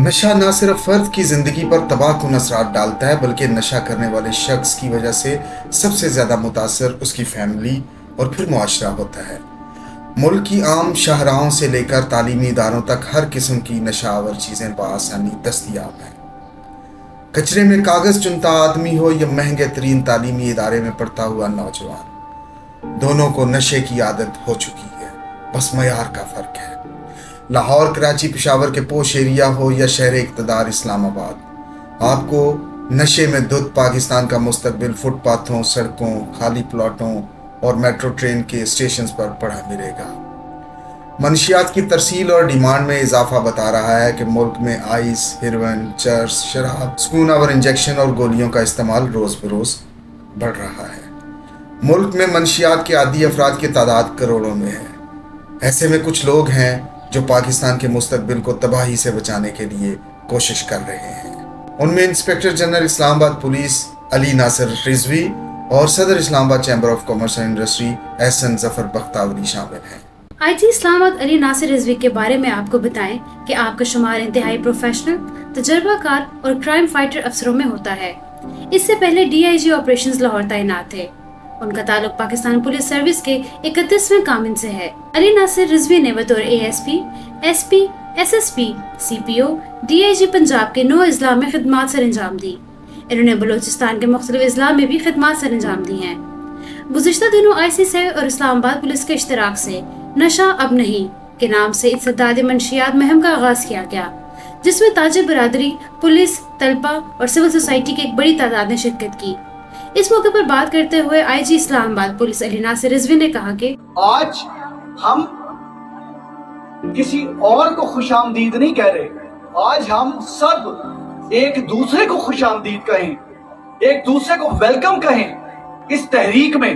नशा न सिर्फ फर्द की जिंदगी पर तबाहकुन असरात डालता है, बल्कि नशा करने वाले शख्स की वजह से सबसे ज्यादा मुतासर उसकी फैमिली और फिर मुआशरा होता है। मुल्क की आम शाहराहों से लेकर तालीमी इदारों तक हर किस्म की नशावर चीजें बआसानी दस्तयाब हैं। कचरे में कागज चुनता आदमी हो या महंगे तरीन तालीमी इदारे में पढ़ता हुआ नौजवान, दोनों को नशे की आदत हो चुकी है, बस मयार का फर्क है। लाहौर, कराची, पेशावर के पोश एरिया हो या शहर इक़्तिदार इस्लामाबाद, आपको नशे में धुत पाकिस्तान का मुस्तकबिल फुटपाथों, सड़कों, खाली प्लॉटों और मेट्रो ट्रेन के स्टेशन पर पड़ा मिलेगा। मनशियात की तरसील और डिमांड में इजाफा बता रहा है कि मुल्क में आइस, हेरोइन, चर्स, शराब, स्कूनावर इंजेक्शन और गोलियों का इस्तेमाल रोज़ बरोज़ बढ़ रहा है। मुल्क में मनशियात के आदी अफराद की तादाद करोड़ों में है। ऐसे में कुछ लोग हैं जो पाकिस्तान के मुस्तकबिल को तबाही से बचाने के लिए कोशिश कर रहे हैं। उनमें inspector general Islamabad police Ali Nasir Rizvi और सदर Islamabad chamber of commerce and industry Ehsan Zafar Bakhtawari शामिल हैं। आईजी इस्लामाबाद अली नासिर रिजवी के बारे में आपको बताएं कि आपका शुमार इंतहाई प्रोफेशनल, तजर्बाकार और क्राइम फाइटर अफसरों में होता है। इससे पहले DIG ऑपरेशंस लाहौर तैनात थे। उनका ताल्लुक पाकिस्तान पुलिस सर्विस के 31वें कामिन से है। अली नासिर रिजवी ने बतौर ASP, SP, SSP, CPO, DIG Punjab के 9 अजला में खिदमात सर अंजाम दी। इन्होंने बलोचिस्तान के मुख्तलिफ अजला में भी खिदमात सर अंजाम दी हैं। गुज़िश्ता दिनों ICC और इस्लामाबाद पुलिस के इश्तराक से नशा अब नहीं के नाम से इत्सदाद मंशियात मुहिम का आगाज किया गया, जिसमें ताजिर बरादरी, पुलिस, तलबा और सिविल सोसाइटी की एक बड़ी तादाद ने शिरकत की। इस मौके पर बात करते हुए IG इस्लामाबाद पुलिस अली नासिर रिजवी ने कहा कि आज हम किसी और को खुशामदीद नहीं कह रहे, आज हम सब एक दूसरे को खुशामदीद कहें, एक दूसरे को वेलकम कहें इस तहरीक में।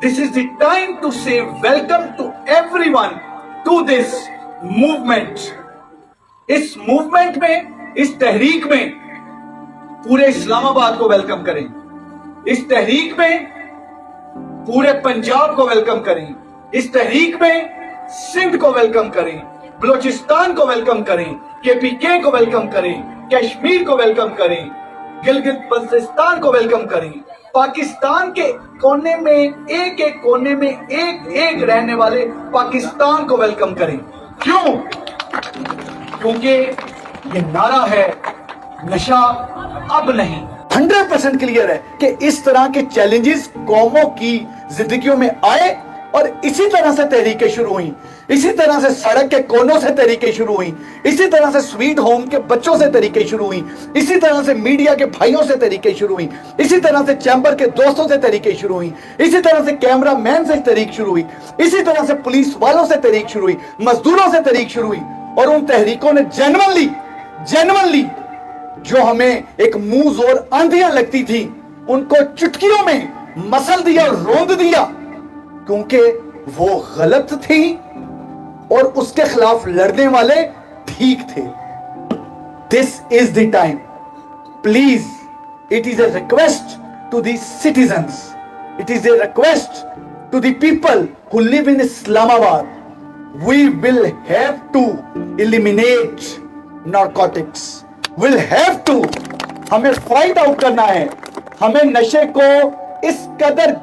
This is the time to say welcome to everyone to this movement. इस मूवमेंट में, इस तहरीक में पूरे इस्लामाबाद को वेलकम करें, इस तहरीक में पूरे पंजाब को वेलकम करें, इस तहरीक में सिंध को वेलकम करें, बलोचिस्तान को वेलकम करें, KPK को वेलकम करें, कश्मीर को वेलकम करें, गिलगित बल्तिस्तान को वेलकम करें। पाकिस्तान के कोने में, एक एक कोने में एक एक रहने वाले पाकिस्तान को वेलकम करें। क्यों? क्योंकि ये नारा है, नशा अब नहीं। 100% क्लियर है कि इस तरह के चैलेंजेस कौमों की जिंदगियों में आए और इसी तरह से तहरीकें शुरू हुई, इसी तरह से सड़क के कोनों से तहरीकें शुरू हुई, इसी तरह से स्वीट होम के बच्चों से तहरीकें शुरू हुई, इसी तरह से मीडिया के भाइयों से तहरीकें शुरू हुई, इसी तरह से चैम्बर के दोस्तों से तहरीकें शुरू हुई, इसी तरह से कैमरा मैन से तहरीक शुरू हुई, इसी तरह से पुलिस वालों से तहरीक शुरू हुई, मजदूरों से तहरीक शुरू हुई। और उन तहरीकों ने जेन्युइनली जो हमें एक मुंह जोर आंधियां लगती थी, उनको चुटकियों में मसल दिया और रोंद दिया, क्योंकि वो गलत थी और उसके खिलाफ लड़ने वाले ठीक थे। This is the time, please, it is a request to the citizens, it is a request to the people who live in Islamabad. We will have to eliminate narcotics, will have to. हमें fight out करना है, हमें नशे को इस कदर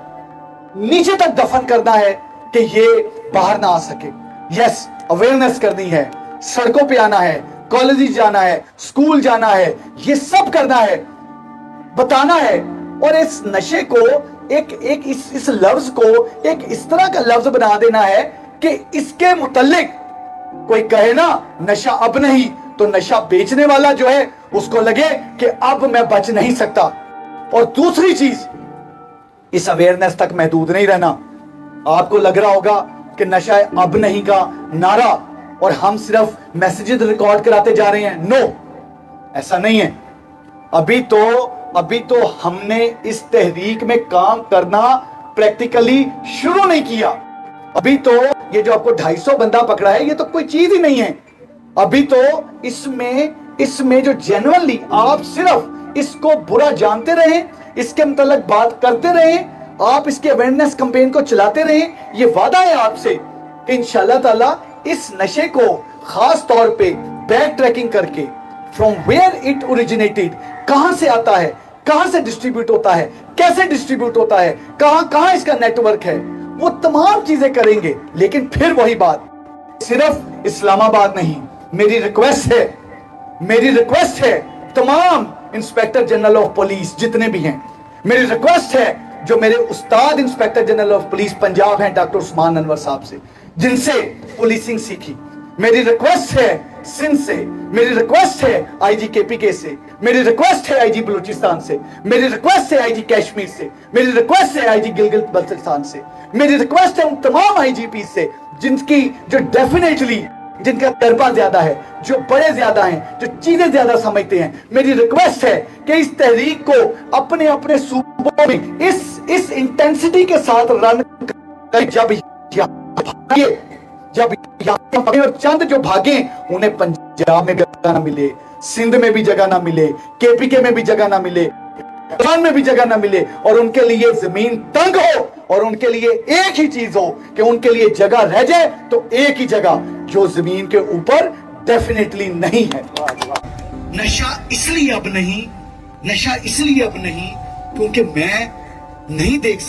नीचे तक दफन करना है कि ये बाहर ना आ सके। यस, अवेयरनेस करनी है, सड़कों पे आना है, कॉलेज जाना है, स्कूल जाना है, ये सब करना है, बताना है। और इस नशे को इस लफ्ज को एक इस तरह का लफ्ज बना देना है कि इसके मुतल्लिक कोई कहे ना नशा अब नहीं, तो नशा बेचने वाला जो है उसको लगे कि अब मैं बच नहीं सकता। और दूसरी चीज, इस अवेयरनेस तक महदूद नहीं रहना। आपको लग रहा होगा कि नशा अब नहीं का नारा और हम सिर्फ मैसेजेस रिकॉर्ड कराते जा रहे हैं। नो, ऐसा नहीं है। अभी तो हमने इस तहरीक में काम करना प्रैक्टिकली शुरू नहीं किया। अभी तो ये जो आपको 250 बंदा पकड़ा है, ये तो कोई चीज ही नहीं है। अभी तो इसमें जो जेन्युइनली आप सिर्फ इसको बुरा जानते रहे, इसके मतलब बात करते रहे, आप इसके अवेयरनेस कैंपेन को चलाते रहे। ये वादा है आपसे कि इंशाल्लाह ताला इस नशे को खास तौर पे बैक ट्रैकिंग करके फ्रॉम वेयर इट ओरिजिनेटेड, कहां से आता है, कहां से डिस्ट्रीब्यूट होता है, कैसे डिस्ट्रीब्यूट होता है, कहां कहां इसका नेटवर्क है, वो तमाम चीजें करेंगे। लेकिन फिर वही बात, सिर्फ इस्लामाबाद नहीं, मेरी रिक्वेस्ट है तमाम इंस्पेक्टर जनरल ऑफ पुलिस जितने भी हैं, मेरी रिक्वेस्ट है जो मेरे उस्ताद inspector general of police Punjab हैं डॉक्टर उस्मान अनवर साहब से, जिनसे पुलिसिंग सीखी, मेरी रिक्वेस्ट है सिंध से, मेरी रिक्वेस्ट है आईजी केपीके से, मेरी रिक्वेस्ट है आईजी बलूचिस्तान से, मेरी रिक्वेस्ट है आईजी कश्मीर से, मेरी रिक्वेस्ट है आईजी गिलगित बल्तिस्तान से, मेरी रिक्वेस्ट है उन तमाम आईजीपी से जिनकी जो डेफिनेटली जिनका तजर्बा ज्यादा है, जो बड़े ज्यादा हैं, जो चीजें ज्यादा समझते हैं। मेरी रिक्वेस्ट है कि इस तहरीक को अपने अपने सूबों में इस इंटेंसिटी के साथ रन करें। जब और चंद जो भागे उन्हें पंजाब में जगह ना मिले, सिंध में भी जगह ना मिले, केपीके में भी जगह ना मिले, में भी जगह ना मिले, और उनके लिए जमीन तंग हो, और उनके लिए एक ही चीज हो कि उनके लिए जगह रह जाए तो एक ही जगह जो जमीन के ऊपर डेफिनेटली नहीं है। नशा इसलिए अब नहीं क्योंकि मैं नहीं देख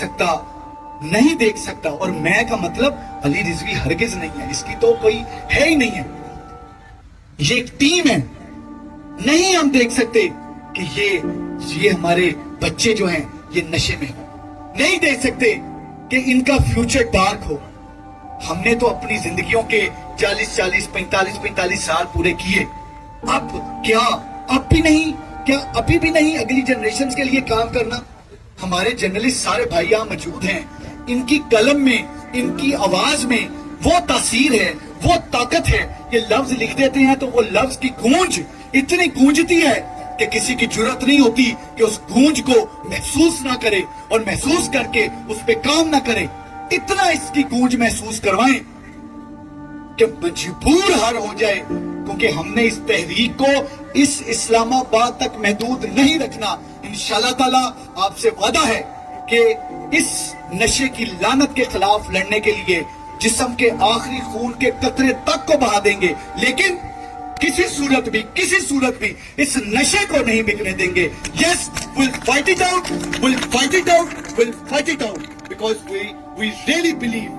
सकता, और मैं का मतलब अली रिजवी हरगिज नहीं है, इसकी तो कोई है ही नहीं है, ये एक टीम है। नहीं हम देख सकते कि ये हमारे बच्चे जो हैं ये नशे में हो, नहीं देख सकते कि इनका फ्यूचर डार्क हो। हमने तो अपनी जिंदगियों के 40-40, 45-45 साल पूरे किए, अब क्या अभी भी नहीं अगली जनरेशन के लिए काम करना? हमारे जर्नलिस्ट सारे भाई यहाँ मौजूद हैं, इनकी कलम में, इनकी आवाज में वो तासीर है, वो ताकत है। ये लफ्ज लिख देते हैं तो वो लफ्ज की गूंज इतनी गूंजती है कि किसी की जरूरत नहीं होती कि उस गूंज को महसूस ना करे और महसूस करके उस पे काम ना करे। इतना इसकी गूंज महसूस करवाएं कि मजबूर हर हो जाए, क्योंकि हमने इस तहरीक को इस इस्लामाबाद तक महदूद नहीं रखना। इंशाल्लाह ताला आपसे वादा है कि इस नशे की लानत के खिलाफ लड़ने के लिए जिस्म के आखिरी खून के कतरे तक को बहा देंगे, लेकिन किसी सूरत भी इस नशे को नहीं बिकने देंगे। Yes, we'll fight it out because we really believe,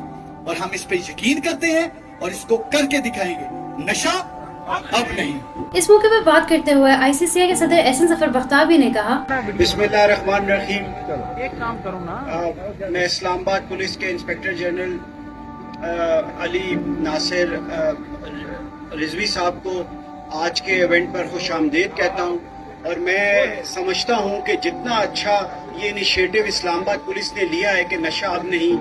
और हम इस पे यकीन करते हैं और इसको करके दिखाएंगे। नशा अब नहीं। इस मौके पर बात करते हुए आईसीसीआई के सदर एहसन जफर बख्तावी ने कहा, बिस्मिल्लाहिर्रहमानिर्रहीम। मैं इस्लामाबाद पुलिस के इंस्पेक्टर जनरल अली नासिर रिजवी साहब को आज के इवेंट पर खुश आमदीद कहता हूँ, और मैं समझता हूँ कि जितना अच्छा ये इनिशिएटिव इस्लामाबाद पुलिस ने लिया है कि नशा अब नहीं,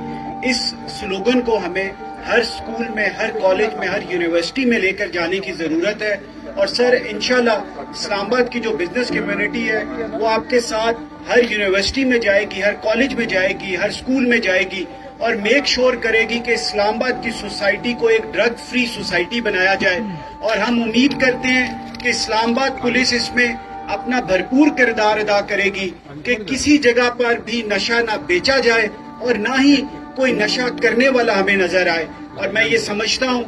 इस स्लोगन को हमें हर स्कूल में, हर कॉलेज में, हर यूनिवर्सिटी में लेकर जाने की ज़रूरत है। और सर इंशाल्लाह इस्लामाबाद की जो बिजनेस कम्युनिटी है वो आपके साथ हर यूनिवर्सिटी में जाएगी, हर कॉलेज में जाएगी, हर स्कूल में जाएगी, और मेक श्योर करेगी कि इस्लामाबाद की सोसाइटी को एक ड्रग फ्री सोसाइटी बनाया जाए। और हम उम्मीद करते हैं कि इस्लामाबाद पुलिस इसमें अपना भरपूर किरदार अदा करेगी कि किसी जगह पर भी नशा ना बेचा जाए और ना ही कोई नशा करने वाला हमें नजर आए। और मैं ये समझता हूँ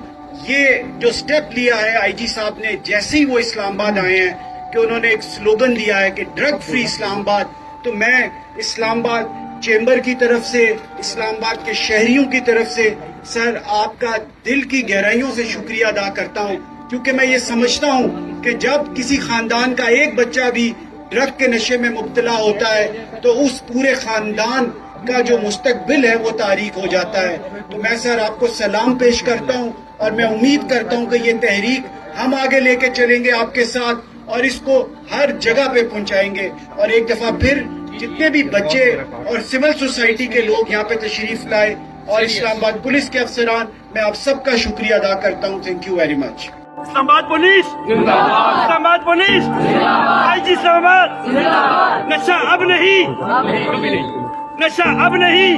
ये जो स्टेप लिया है आईजी साहब ने, जैसे ही वो इस्लामाबाद आए हैं कि उन्होंने एक स्लोगन दिया है कि ड्रग फ्री इस्लामाबाद, तो मैं इस्लामाबाद चेंबर की तरफ से, इस्लामाबाद के शहरियों की तरफ से सर आपका दिल की गहराइयों से शुक्रिया अदा करता हूँ, क्योंकि मैं ये समझता हूँ कि जब किसी खानदान का एक बच्चा भी ड्रग के नशे में मुब्तला होता है तो उस पूरे खानदान का जो मुस्तकबिल है वो तारीक हो जाता है। तो मैं सर आपको सलाम पेश करता हूँ और मैं उम्मीद करता हूँ कि ये तहरीक हम आगे लेके चलेंगे आपके साथ और इसको हर जगह पे पहुँचाएंगे। और एक दफा फिर जितने भी बच्चे और सिविल सोसाइटी के लोग यहाँ पे तशरीफ लाए और इस्लामाबाद पुलिस के अफसरान, मैं आप सबका शुक्रिया अदा करता हूँ। Thank you very much. Islamabad police जिंदाबाद, इस्लामाबाद पुलिस जिंदाबाद, आईजी इस्लामाबाद जिंदाबाद। नशा अब नहीं, नशा अब नहीं।